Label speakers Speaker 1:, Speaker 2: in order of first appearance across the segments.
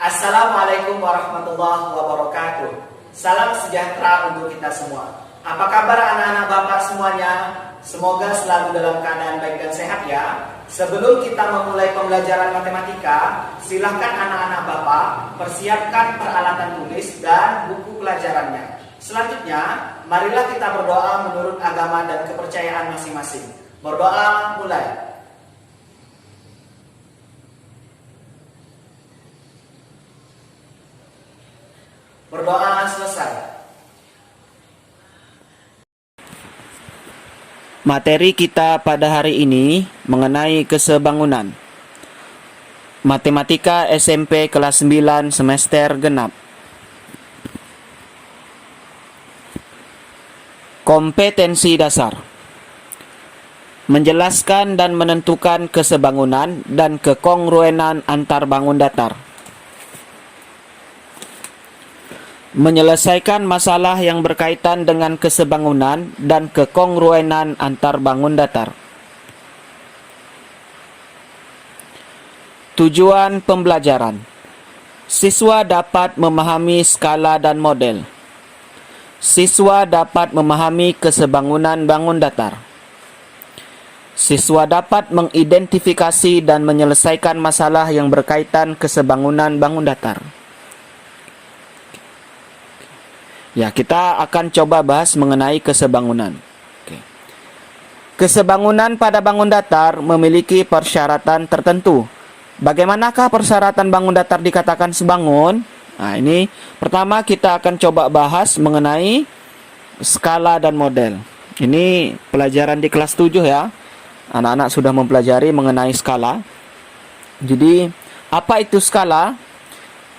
Speaker 1: Assalamualaikum warahmatullahi wabarakatuh. Salam sejahtera untuk kita semua. Apa kabar anak-anak Bapak semuanya? Semoga selalu dalam keadaan baik dan sehat ya. Sebelum kita memulai pembelajaran matematika, silahkan anak-anak Bapak persiapkan peralatan tulis dan buku pelajarannya. Selanjutnya, marilah kita berdoa menurut agama dan kepercayaan masing-masing. Berdoa mulai. Berdoa selesai.
Speaker 2: Materi kita pada hari ini mengenai kesebangunan. Matematika SMP kelas 9 semester genap. Kompetensi dasar. Menjelaskan dan menentukan kesebangunan dan kekongruenan antar bangun datar. Menyelesaikan masalah yang berkaitan dengan kesebangunan dan kekongruenan antar bangun datar. Tujuan pembelajaran. Siswa dapat memahami skala dan model. Siswa dapat memahami kesebangunan bangun datar. Siswa dapat mengidentifikasi dan menyelesaikan masalah yang berkaitan kesebangunan bangun datar. Ya, kita akan coba bahas mengenai kesebangunan. Oke. Kesebangunan pada bangun datar memiliki persyaratan tertentu. Bagaimanakah persyaratan bangun datar dikatakan sebangun? Nah, ini pertama kita akan coba bahas mengenai skala dan model. Ini pelajaran di kelas 7 ya. Anak-anak sudah mempelajari mengenai skala. Jadi, apa itu skala?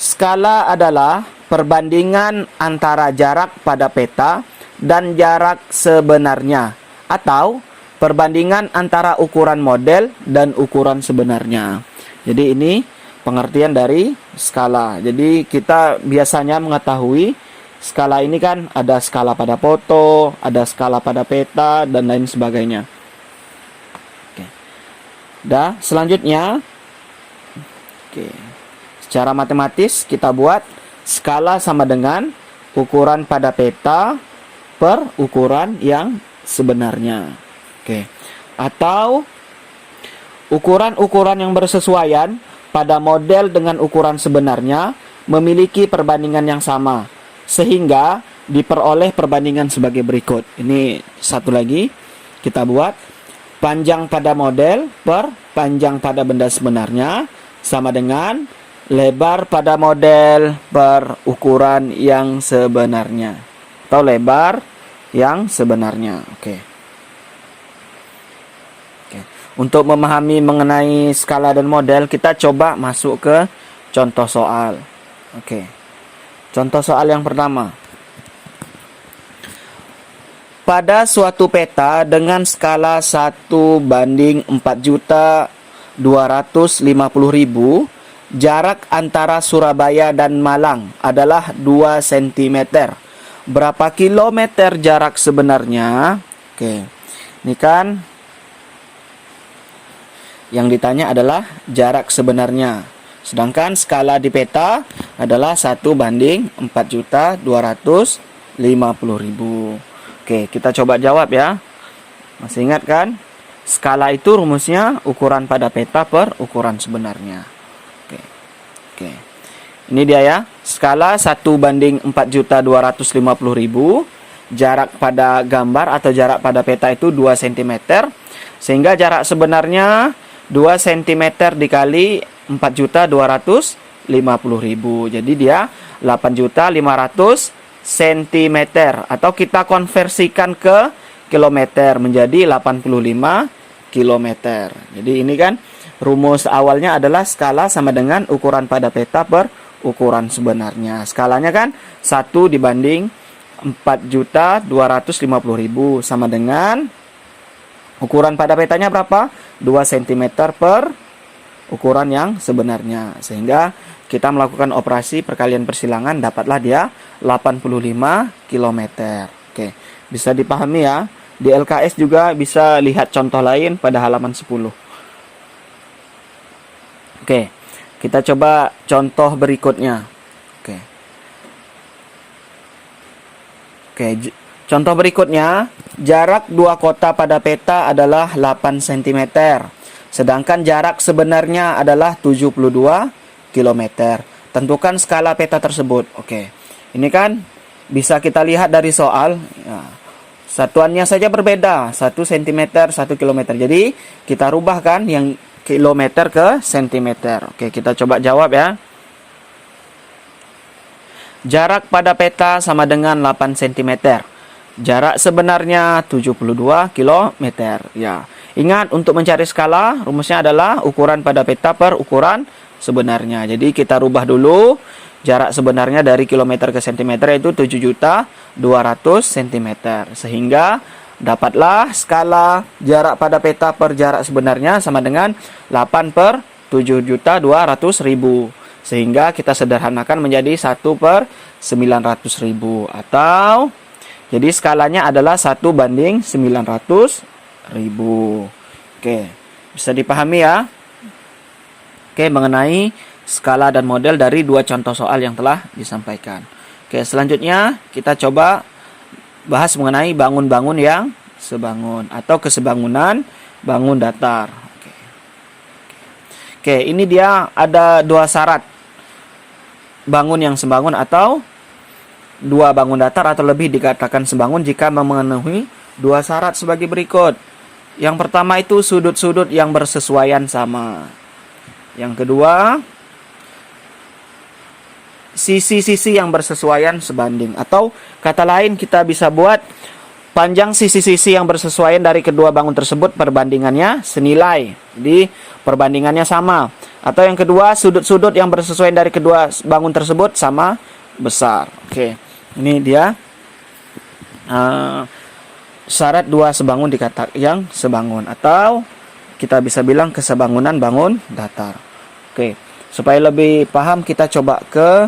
Speaker 2: Skala adalah perbandingan antara jarak pada peta dan jarak sebenarnya, atau perbandingan antara ukuran model dan ukuran sebenarnya. Jadi ini pengertian dari skala. Jadi kita biasanya mengetahui skala ini kan ada skala pada foto, ada skala pada peta, dan lain sebagainya. Oke. Selanjutnya, secara matematis kita buat skala sama dengan ukuran pada peta per ukuran yang sebenarnya. Oke. Atau ukuran-ukuran yang bersesuaian pada model dengan ukuran sebenarnya memiliki perbandingan yang sama, sehingga diperoleh perbandingan sebagai berikut. Ini satu lagi kita buat. Panjang pada model per panjang pada benda sebenarnya sama dengan lebar pada model per ukuran yang sebenarnya, atau lebar yang sebenarnya. Oke. Untuk memahami mengenai skala dan model, kita coba masuk ke contoh soal. Oke. Contoh soal yang pertama. Pada suatu peta dengan skala 1:4.250.000, jarak antara Surabaya dan Malang adalah 2 cm. Berapa kilometer jarak sebenarnya? Oke. Ini kan yang ditanya adalah jarak sebenarnya. Sedangkan skala di peta adalah 1:4.250.000. Oke, kita coba jawab ya. Masih ingat kan? Skala itu rumusnya ukuran pada peta per ukuran sebenarnya. Oke. Ini dia ya. Skala 1:4.250.000. Jarak pada gambar atau jarak pada peta itu 2 cm. Sehingga jarak sebenarnya 2 cm dikali 4.250.000. Jadi dia 8.500 cm. Atau kita konversikan ke kilometer menjadi 85 km. Jadi ini kan rumus awalnya adalah skala sama dengan ukuran pada peta per ukuran sebenarnya. Skalanya kan 1/4.250.000 sama dengan ukuran pada petanya berapa? 2 cm per ukuran yang sebenarnya. Sehingga kita melakukan operasi perkalian persilangan, dapatlah dia 85 km. Oke, bisa dipahami ya. Di LKS juga bisa lihat contoh lain pada halaman 10. Oke, Kita coba contoh berikutnya. Oke. Contoh berikutnya, jarak dua kota pada peta adalah 8 cm. Sedangkan jarak sebenarnya adalah 72 km. Tentukan skala peta tersebut. Oke. Ini kan bisa kita lihat dari soal. Ya, satuannya saja berbeda, 1 cm, 1 km. Jadi kita rubah kan yang kilometer ke sentimeter. Oke, kita coba jawab ya. Jarak pada peta sama dengan 8 cm. Jarak sebenarnya 72 km. Ya. Ingat, untuk mencari skala, rumusnya adalah ukuran pada peta per ukuran sebenarnya. Jadi kita rubah dulu jarak sebenarnya dari kilometer ke sentimeter itu 7.200 cm. Sehingga dapatlah skala jarak pada peta per jarak sebenarnya sama dengan 8 per 7.200.000. Sehingga kita sederhanakan menjadi 1 per 900.000. Atau jadi skalanya adalah 1 banding 900.000. Oke, bisa dipahami ya. Oke, mengenai skala dan model dari dua contoh soal yang telah disampaikan. Oke, selanjutnya kita coba bahas mengenai bangun-bangun yang sebangun atau kesebangunan bangun datar. Oke, ini dia ada dua syarat bangun yang sebangun atau dua bangun datar atau lebih dikatakan sebangun jika memenuhi dua syarat sebagai berikut. Yang pertama itu sudut-sudut yang bersesuaian sama. Yang kedua, sisi-sisi yang bersesuaian sebanding. Atau kata lain kita bisa buat panjang sisi-sisi yang bersesuaian dari kedua bangun tersebut perbandingannya senilai. Jadi perbandingannya sama. Atau yang kedua, sudut-sudut yang bersesuaian dari kedua bangun tersebut sama besar. Oke, ini dia syarat dua sebangun dikatakan yang sebangun, atau kita bisa bilang kesebangunan bangun datar. Oke, supaya lebih paham kita coba ke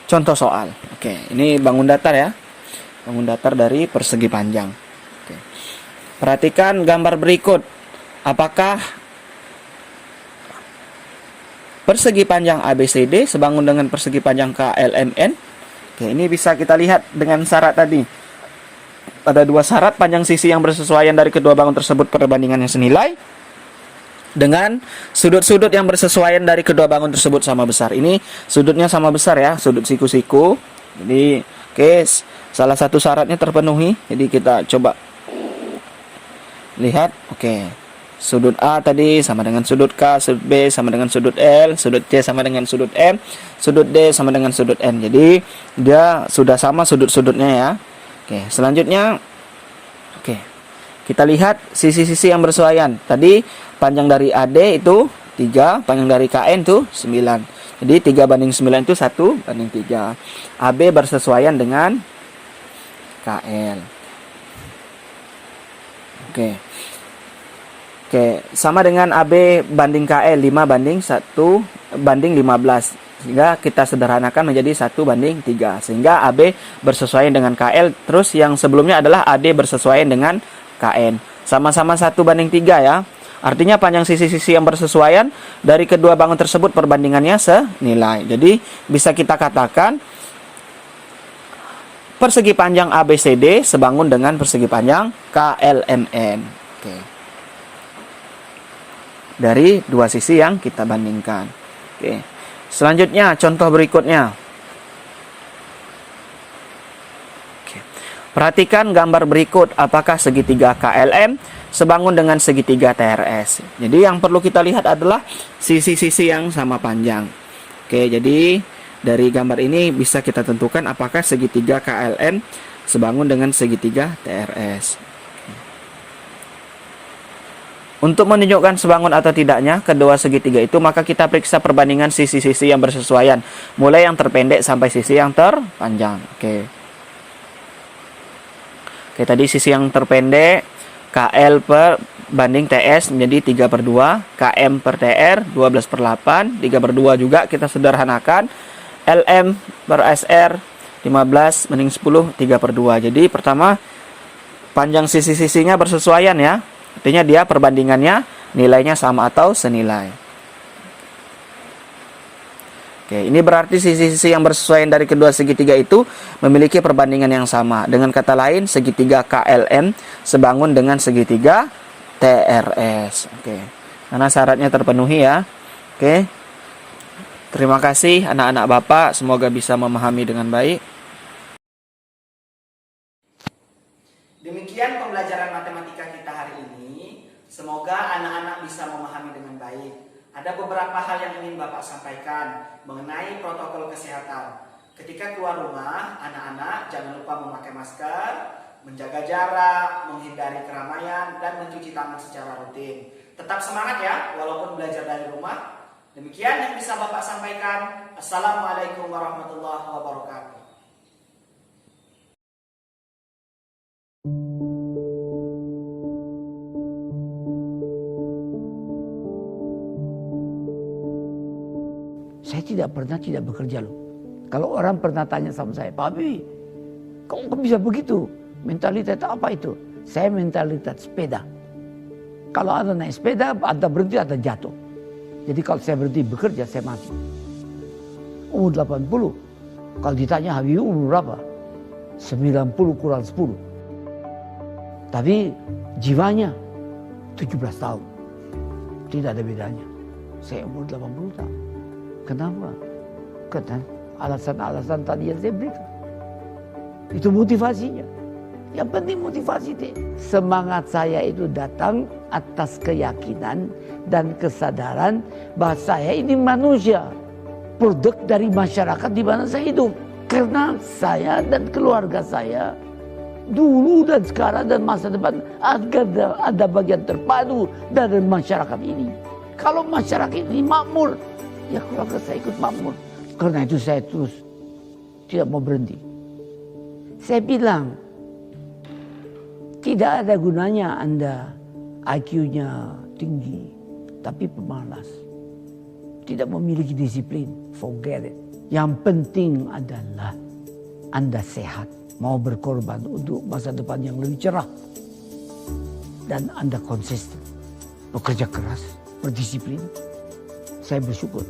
Speaker 2: contoh soal. Oke, ini bangun datar ya. Bangun datar dari persegi panjang. Oke. Perhatikan gambar berikut. Apakah persegi panjang ABCD sebangun dengan persegi panjang KLMN? Oke, ini bisa kita lihat dengan syarat tadi. Ada dua syarat, panjang sisi yang bersesuaian dari kedua bangun tersebut perbandingannya senilai dengan sudut-sudut yang bersesuaian dari kedua bangun tersebut sama besar. Ini sudutnya sama besar ya, sudut siku-siku. Jadi, oke, salah satu syaratnya terpenuhi. Jadi kita coba lihat. Oke, sudut A tadi sama dengan sudut K, sudut B sama dengan sudut L, sudut C sama dengan sudut M, sudut D sama dengan sudut N. Jadi dia sudah sama sudut-sudutnya ya. Oke, selanjutnya, oke, kita lihat sisi-sisi yang bersesuaian. Tadi panjang dari AD itu 3, panjang dari KN itu 9. Jadi 3 banding 9 itu 1 banding 3. AB bersesuaian dengan KL. Oke, sama dengan AB banding KL 5 banding 1 banding 15. Sehingga kita sederhanakan menjadi 1 banding 3. Sehingga AB bersesuaian dengan KL. Terus yang sebelumnya adalah AD bersesuaian dengan KN. Sama-sama 1 banding 3 ya. Artinya panjang sisi-sisi yang bersesuaian dari kedua bangun tersebut perbandingannya senilai. Jadi bisa kita katakan persegi panjang ABCD sebangun dengan persegi panjang KLMN. Oke. Dari dua sisi yang kita bandingkan. Oke. Selanjutnya, contoh berikutnya. Oke. Perhatikan gambar berikut. Apakah segitiga KLM sebangun dengan segitiga TRS? Jadi yang perlu kita lihat adalah sisi-sisi yang sama panjang. Oke, jadi dari gambar ini bisa kita tentukan apakah segitiga KLM sebangun dengan segitiga TRS. Untuk menunjukkan sebangun atau tidaknya kedua segitiga itu, maka kita periksa perbandingan sisi-sisi yang bersesuaian, mulai yang terpendek sampai sisi yang terpanjang. Oke, tadi sisi yang terpendek KL per banding TS menjadi 3/2, KM per TR 12/8, 3/2 juga kita sederhanakan, LM per SR 15 banding 10, 3/2. Jadi pertama, panjang sisi-sisinya bersesuaian ya. Artinya dia perbandingannya nilainya sama atau senilai. Oke, ini berarti sisi-sisi yang bersesuaian dari kedua segitiga itu memiliki perbandingan yang sama. Dengan kata lain, segitiga KLM sebangun dengan segitiga TRS. Oke, karena syaratnya terpenuhi ya. Oke, terima kasih anak-anak Bapak. Semoga bisa memahami dengan baik.
Speaker 1: Demikian pembelajaran matematika kita hari ini. Semoga anak-anak bisa memahami dengan baik. Ada beberapa hal yang ingin Bapak sampaikan mengenai protokol kesehatan. Ketika keluar rumah, anak-anak jangan lupa memakai masker, menjaga jarak, menghindari keramaian, dan mencuci tangan secara rutin. Tetap semangat ya, walaupun belajar dari rumah. Demikian yang bisa Bapak sampaikan. Assalamualaikum warahmatullahi wabarakatuh.
Speaker 3: Saya tidak pernah tidak bekerja loh. Kalau orang pernah tanya sama saya, Pak Habibie, kok bisa begitu? Mentalitas apa itu? Saya mentalitas sepeda. Kalau Anda naik sepeda, Anda berhenti, Anda jatuh. Jadi kalau saya berhenti bekerja, saya mati. Umur 80. Kalau ditanya Habibie umur berapa? 90 kurang 10. Tapi jiwanya 17 tahun. Tidak ada bedanya. Saya umur 80 tahun. Kenapa? Karena alasan-alasan tadi yang saya berikan. Itu motivasinya. Yang penting motivasi deh. Semangat saya itu datang atas keyakinan dan kesadaran bahwa saya ini manusia. Produk dari masyarakat di mana saya hidup. Karena saya dan keluarga saya dulu dan sekarang dan masa depan ada bagian terpadu dari masyarakat ini. Kalau masyarakat ini makmur, ya keluarga saya ikut makmur. Karena itu saya terus tidak mau berhenti. Saya bilang, tidak ada gunanya Anda IQ-nya tinggi, tapi pemalas. Tidak memiliki disiplin, forget it. Yang penting adalah Anda sehat, mau berkorban untuk masa depan yang lebih cerah. Dan Anda konsisten, bekerja keras, berdisiplin. Saya bersyukur.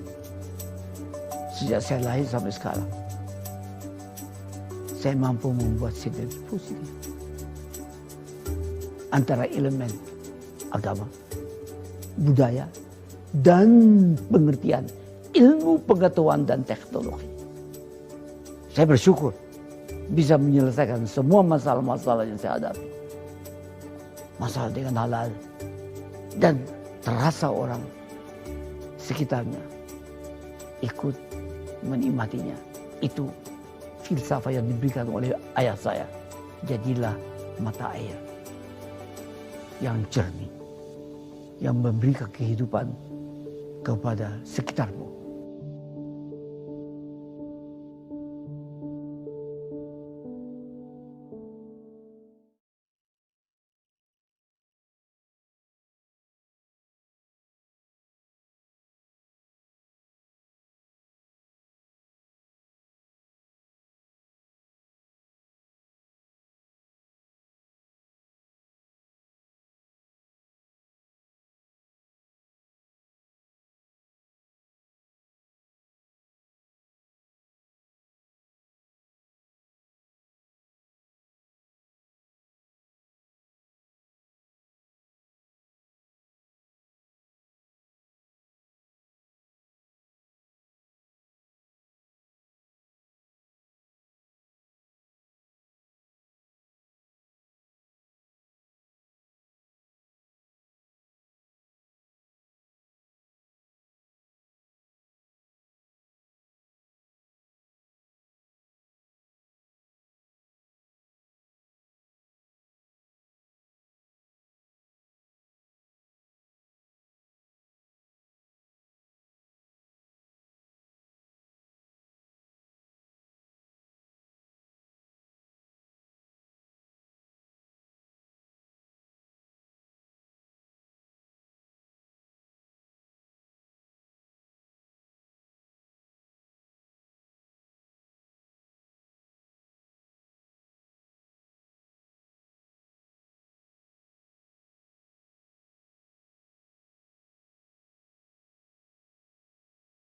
Speaker 3: Sejak saya lahir sampai sekarang, saya mampu membuat sinergi positif antara elemen agama, budaya, dan pengertian ilmu pengetahuan dan teknologi. Saya bersyukur bisa menyelesaikan semua masalah-masalah yang saya hadapi. Masalah dengan halal. Dan terasa orang sekitarnya ikut menikmatinya. Itu filsafat yang diberikan oleh ayah saya. Jadilah mata air yang jernih, yang memberikan kehidupan kepada sekitarmu.